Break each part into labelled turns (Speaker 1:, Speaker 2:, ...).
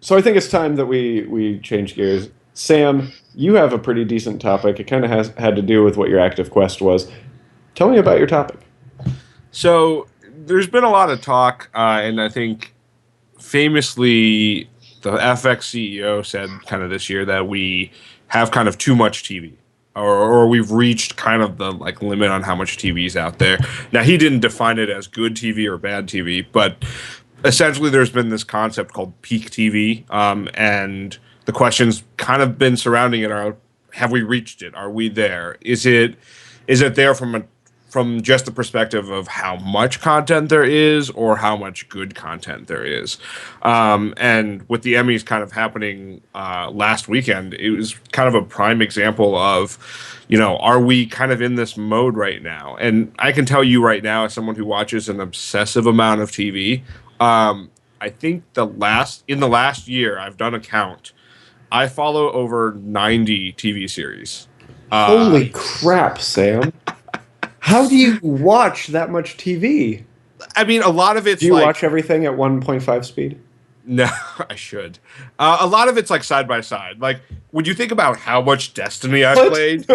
Speaker 1: So I think it's time that we change gears. Sam, you have a pretty decent topic. It kind of has had to do with what your active quest was. Tell me about your topic.
Speaker 2: So there's been a lot of talk, and I think famously the FX CEO said kind of this year that we have kind of too much TV. Or we've reached kind of the like limit on how much TV is out there. Now he didn't define it as good TV or bad TV, but essentially there's been this concept called peak TV, and the questions kind of been surrounding it are: have we reached it? Are we there? Is it there from just the perspective of how much content there is or how much good content there is? And with the Emmys kind of happening last weekend, it was kind of a prime example of, are we kind of in this mode right now? And I can tell you right now, as someone who watches an obsessive amount of TV, I think in the last year, I've done a count. I follow over 90 TV series.
Speaker 1: Holy crap, Sam. How do you watch that much TV?
Speaker 2: I mean, a lot of it's
Speaker 1: Do you watch everything at 1.5 speed?
Speaker 2: No, I should. A lot of it's like side by side. Like, would you think about how much Destiny I've played?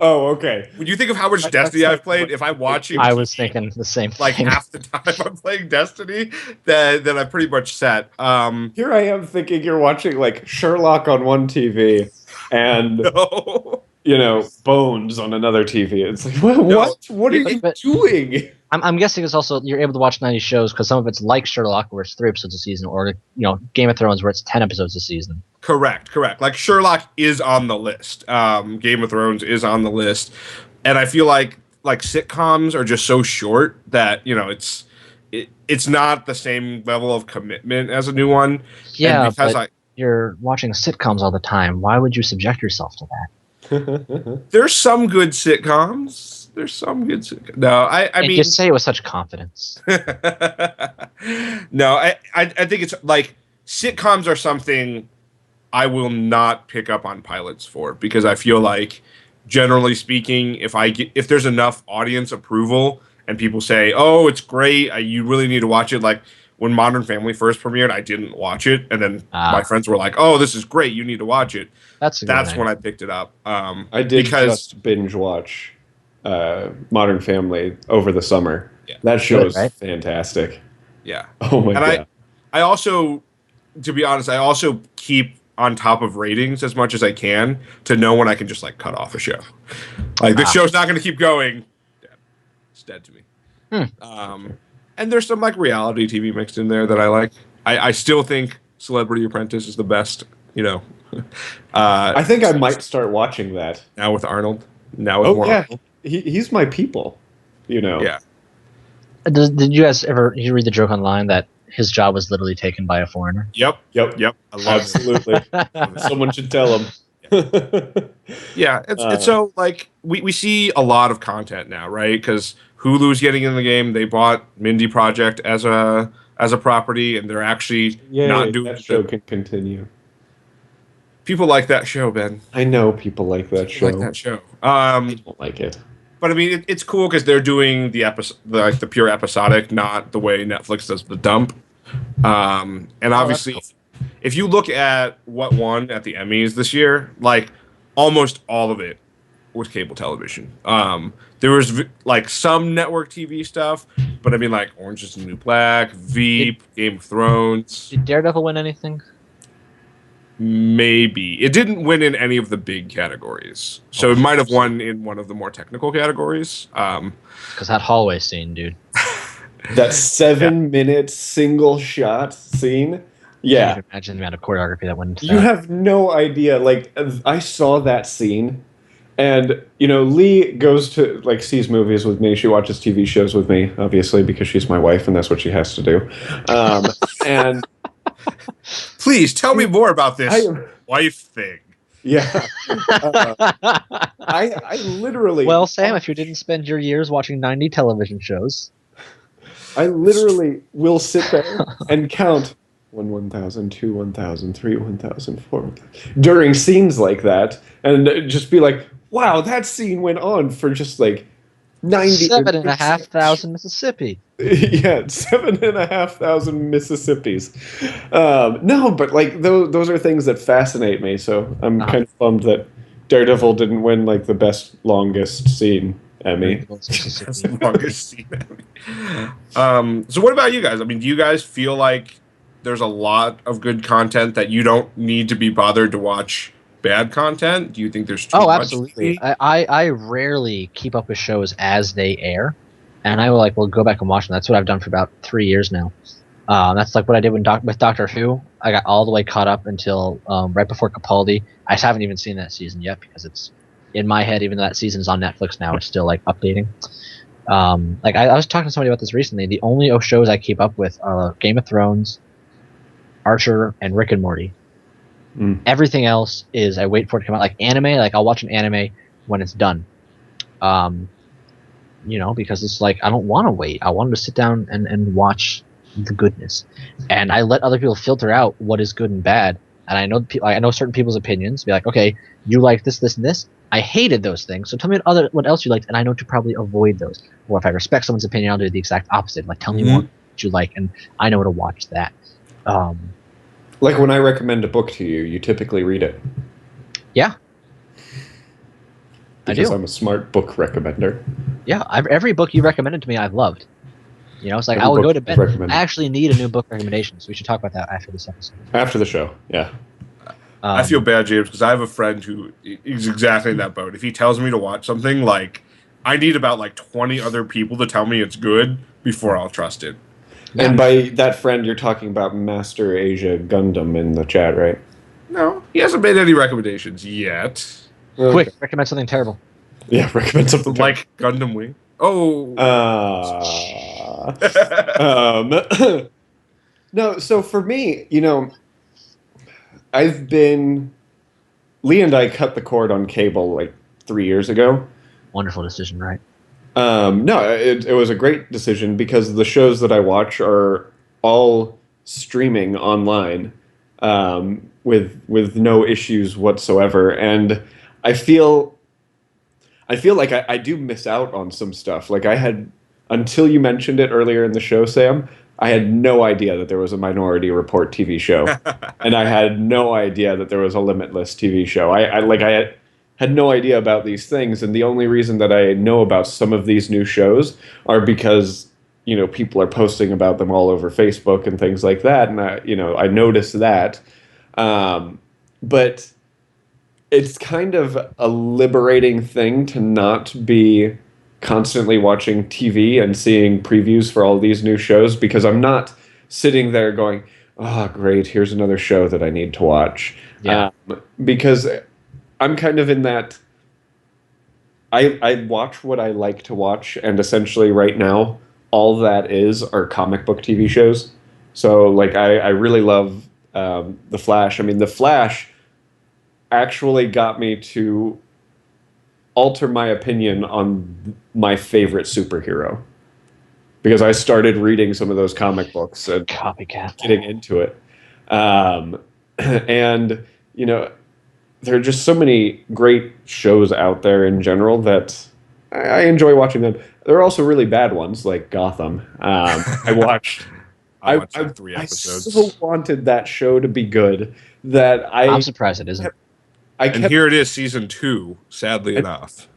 Speaker 1: Oh, okay.
Speaker 2: Would you think of how much Destiny I've played? If I'm watching,
Speaker 3: I was thinking the same thing.
Speaker 2: Like half the time I'm playing Destiny, then I'm pretty much set.
Speaker 1: Here I am thinking you're watching like Sherlock on one TV and
Speaker 2: No.
Speaker 1: Bones on another TV. It's like, what are you doing?
Speaker 3: I'm guessing it's also you're able to watch 90 shows because some of it's like Sherlock, where it's 3 episodes a season, or Game of Thrones, where it's 10 episodes a season.
Speaker 2: Correct. Like Sherlock is on the list. Game of Thrones is on the list, and I feel like sitcoms are just so short that it's not the same level of commitment as a new one.
Speaker 3: Yeah,
Speaker 2: and because
Speaker 3: but you're watching sitcoms all the time. Why would you subject yourself to that?
Speaker 2: There's some good sitcoms. No, I mean,
Speaker 3: just say it with such confidence.
Speaker 2: No, I think it's like sitcoms are something I will not pick up on pilots for, because I feel like, generally speaking, if there's enough audience approval and people say, "Oh, it's great, you really need to watch it," like when Modern Family first premiered, I didn't watch it, and then my friends were like, "Oh, this is great, you need to watch it." That's when I picked it up.
Speaker 1: I did just binge watch Modern Family over the summer. Yeah. That show is fantastic.
Speaker 2: Yeah.
Speaker 1: Oh my god.
Speaker 2: I also, to be honest, I also keep on top of ratings as much as I can to know when I can just like cut off a show. Like this show's not going to keep going. It's dead to me. And there's some like reality TV mixed in there that I like. I still think Celebrity Apprentice is the best.
Speaker 1: I think I might start watching that
Speaker 2: now with Arnold. Now with
Speaker 1: Arnold. He's my people.
Speaker 2: Yeah.
Speaker 3: Did you guys ever read the joke online that his job was literally taken by a foreigner?
Speaker 2: Yep. I love
Speaker 1: Absolutely. Someone should tell him.
Speaker 2: Yeah, it's so like we see a lot of content now, right? Because Hulu's getting in the game. They bought Mindy Project as a property, and they're actually not doing
Speaker 1: that show can continue.
Speaker 2: People like that show, Ben.
Speaker 1: I know people like that show.
Speaker 2: I
Speaker 1: don't like it.
Speaker 2: But I mean, it's cool because they're doing the pure episodic, not the way Netflix does the dump. And obviously, cool. If you look at what won at the Emmys this year, like almost all of it was cable television. There was like some network TV stuff, but I mean, like Orange is the New Black, Veep, Game of Thrones.
Speaker 3: Did Daredevil win anything?
Speaker 2: Maybe. It didn't win in any of the big categories. So it might have won in one of the more technical categories.
Speaker 3: Because that hallway scene, dude.
Speaker 1: That 7-minute single shot scene. Yeah.
Speaker 3: I can imagine the amount of choreography that went into that.
Speaker 1: You have no idea. Like, I saw that scene, and, Lee goes to, like, sees movies with me. She watches TV shows with me, obviously, because she's my wife, and that's what she has to do. And...
Speaker 2: Please tell me more about this wife thing.
Speaker 1: Yeah. I literally...
Speaker 3: Well, Sam, if you didn't spend your years watching 90 television shows...
Speaker 1: I literally will sit there and count 1,000, 2, 1,000, 3, 1,000, 4, 1,000, during scenes like that, and just be like, wow, that scene went on for just like
Speaker 3: Seven and a half thousand Mississippi.
Speaker 1: Yeah, 7,500 Mississippis. No, but like those are things that fascinate me. So I'm kind of bummed that Daredevil didn't win like the best longest scene Emmy.
Speaker 2: That's the longest scene Emmy. So what about you guys? I mean, do you guys feel like there's a lot of good content that you don't need to be bothered to watch bad content? Do you think there's too much?
Speaker 3: Absolutely. I rarely keep up with shows as they air, and I will go back and watch them. That's what I've done for about 3 years now. That's like what I did with Doctor Who. I got all the way caught up until right before Capaldi. I just haven't even seen that season yet because it's in my head. Even though that season is on Netflix now, it's still like updating. I was talking to somebody about this recently. The only shows I keep up with are Game of Thrones, Archer, and Rick and Morty. Everything else is I wait for it to come out. Like anime, like I'll watch an anime when it's done. Because it's like I don't want to wait. I want to sit down and watch the goodness. And I let other people filter out what is good and bad. And I know certain people's opinions. Be like, okay, you like this, this, and this. I hated those things. So tell me what else you liked, and I know to probably avoid those. Or if I respect someone's opinion, I'll do the exact opposite. Like tell me what you like, and I know to watch that.
Speaker 1: Like when I recommend a book to you, you typically read it.
Speaker 3: Yeah.
Speaker 1: Because I'm a smart book recommender.
Speaker 3: Yeah, every book you recommended to me, I've loved. It's like I will go to bed. I actually need a new book recommendation, so we should talk about that after this episode.
Speaker 1: After the show, yeah.
Speaker 2: I feel bad, James, because I have a friend who is exactly in that boat. If he tells me to watch something, like I need about 20 other people to tell me it's good before I'll trust it.
Speaker 1: Yeah. And by that friend, you're talking about Master Asia Gundam in the chat, right?
Speaker 2: No, he hasn't made any recommendations yet.
Speaker 3: Okay. Quick, recommend something terrible.
Speaker 1: Yeah, recommend something
Speaker 2: like Gundam Wing. Oh.
Speaker 1: No, so for me, Lee and I cut the cord on cable 3 years ago.
Speaker 3: Wonderful decision, right?
Speaker 1: No, it was a great decision because the shows that I watch are all streaming online with no issues whatsoever, and I feel like I do miss out on some stuff. Like I had, until you mentioned it earlier in the show, Sam, I had no idea that there was a Minority Report TV show, and I had no idea that there was a Limitless TV show. I had no idea about these things, and the only reason that I know about some of these new shows are because people are posting about them all over Facebook and things like that, and I noticed that, but it's kind of a liberating thing to not be constantly watching TV and seeing previews for all these new shows, because I'm not sitting there going, oh, great, here's another show that I need to watch.
Speaker 3: Yeah.
Speaker 1: Because I'm kind of in that, I watch what I like to watch, and essentially right now, all that are comic book TV shows. So, I really love The Flash. I mean, The Flash actually got me to alter my opinion on my favorite superhero, because I started reading some of those comic books and getting into it. And, there are just so many great shows out there in general that I enjoy watching them. There are also really bad ones, like Gotham. I watched
Speaker 2: 3 episodes.
Speaker 1: I so wanted that show to be good that
Speaker 3: I'm surprised it isn't.
Speaker 2: And here it is, season 2, sadly enough.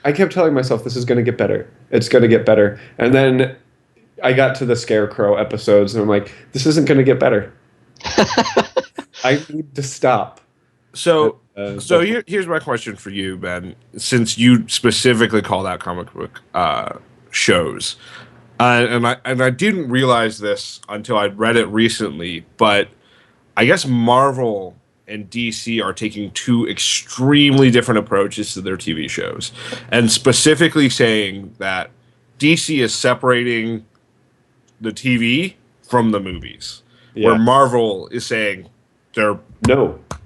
Speaker 1: I kept telling myself, this is going to get better. It's going to get better. And then I got to the Scarecrow episodes, and I'm like, this isn't going to get better. I need to stop.
Speaker 2: So here's my question for you, Ben, since you specifically called out comic book shows. And I didn't realize this until I read it recently, but I guess Marvel and DC are taking 2 extremely different approaches to their TV shows, and specifically saying that DC is separating the TV from the movies, where Marvel is saying they're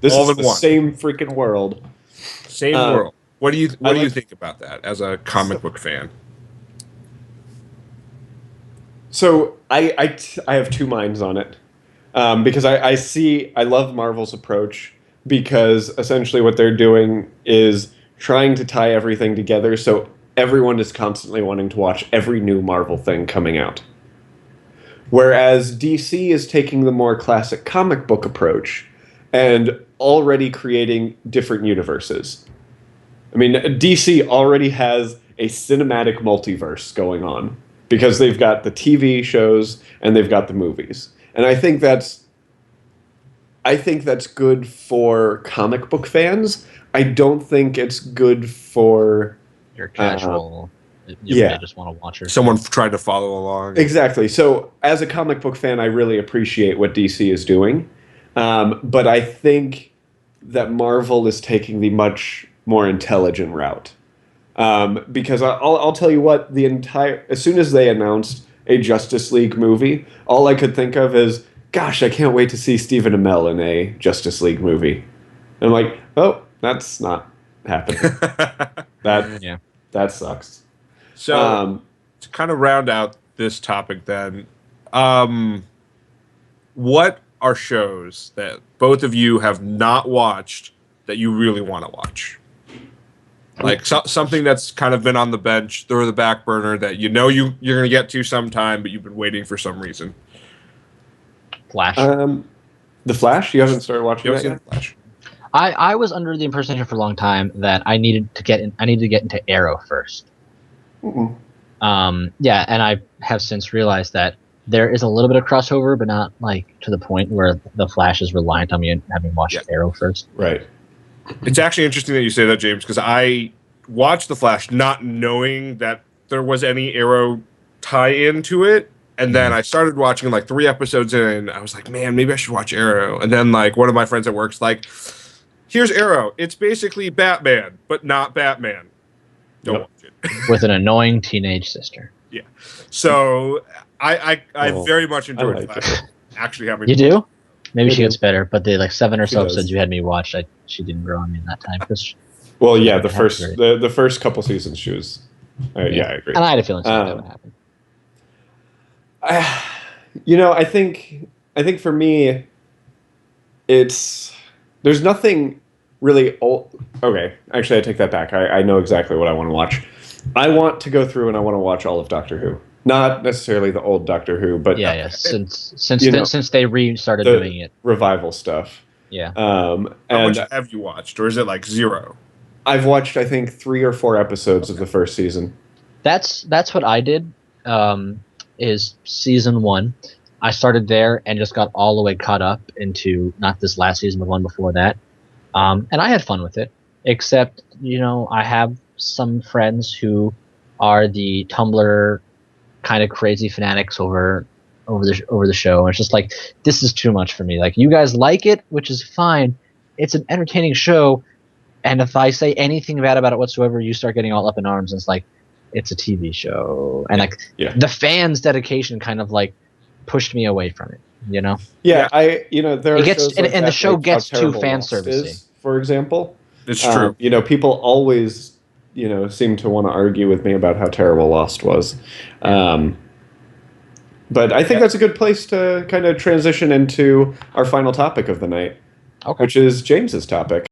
Speaker 1: this is the same freaking world.
Speaker 2: Same world. What do you think about that as a comic book fan?
Speaker 1: So I have 2 minds on it. Because I love Marvel's approach, because essentially what they're doing is trying to tie everything together. So everyone is constantly wanting to watch every new Marvel thing coming out. Whereas DC is taking the more classic comic book approach and already creating different universes. I mean, DC already has a cinematic multiverse going on because they've got the TV shows and they've got the movies. And I think that's good for comic book fans. I don't think it's good for
Speaker 3: Your casual,
Speaker 1: yeah.
Speaker 3: They just want to watch it.
Speaker 2: Someone tried to follow along.
Speaker 1: Exactly. So as a comic book fan, I really appreciate what DC is doing. But I think that Marvel is taking the much more intelligent route. Because I'll tell you what, as soon as they announced a Justice League movie, all I could think of is, gosh, I can't wait to see Stephen Amell in a Justice League movie. And I'm like, oh, that's not happening. That sucks.
Speaker 2: So to kind of round out this topic then, what are shows that both of you have not watched that you really want to watch? Like something that's kind of been on the bench or the back burner that you're going to get to sometime, but you've been waiting for some reason.
Speaker 3: Flash.
Speaker 1: The Flash? You haven't started watching that yet?
Speaker 2: Flash.
Speaker 3: I was under the impression for a long time that I needed to get into Arrow first.
Speaker 1: Mm-mm.
Speaker 3: Yeah, and I have since realized that there is a little bit of crossover, but not like to the point where the Flash is reliant on me having watched Arrow first.
Speaker 1: Right.
Speaker 2: It's actually interesting that you say that, James, because I watched The Flash not knowing that there was any Arrow tie-in to it. And then I started watching like 3 episodes in. I was like, man, maybe I should watch Arrow. And then like one of my friends at work's like, here's Arrow. It's basically Batman, but not Batman. Don't watch it.
Speaker 3: With an annoying teenage sister.
Speaker 2: Yeah. So I very much enjoyed
Speaker 1: like
Speaker 2: Flash. Actually having
Speaker 3: You do? Maybe she gets better, but the like 7 or
Speaker 1: She
Speaker 3: so
Speaker 1: does.
Speaker 3: episodes you had me watch, she didn't grow on me in that time.
Speaker 1: Well, yeah, the
Speaker 3: That's
Speaker 1: first couple seasons she was. Yeah, I agree.
Speaker 3: And I had a feeling something would happen.
Speaker 1: I think for me, there's nothing really old. Okay, actually, I take that back. I know exactly what I want to watch. I want to go through and I want to watch all of Doctor Who. Not necessarily the old Doctor Who, but
Speaker 3: Since they restarted doing it,
Speaker 1: revival stuff.
Speaker 3: Yeah.
Speaker 2: How much have you watched, or is it like 0?
Speaker 1: I've watched, I think, 3 or 4 episodes of the first season.
Speaker 3: That's what I did. Is season 1. I started there and just got all the way caught up into not this last season, but one before that. And I had fun with it. Except, I have some friends who are the Tumblr kind of crazy fanatics over the show. And it's just like, this is too much for me. Like, you guys like it, which is fine. It's an entertaining show. And if I say anything bad about it whatsoever, you start getting all up in arms. And it's like, it's a TV show. And the fans' dedication kind of like pushed me away from it,
Speaker 1: Yeah, there are shows like
Speaker 3: and
Speaker 1: that,
Speaker 3: the show
Speaker 1: like
Speaker 3: gets
Speaker 1: How
Speaker 3: too
Speaker 1: Terrible
Speaker 3: fan
Speaker 1: Lost
Speaker 3: servicey.
Speaker 1: Is, for example.
Speaker 2: It's true.
Speaker 1: People always, seem to want to argue with me about how terrible Lost was. But I think that's a good place to kind of transition into our final topic of the night, which is James's topic.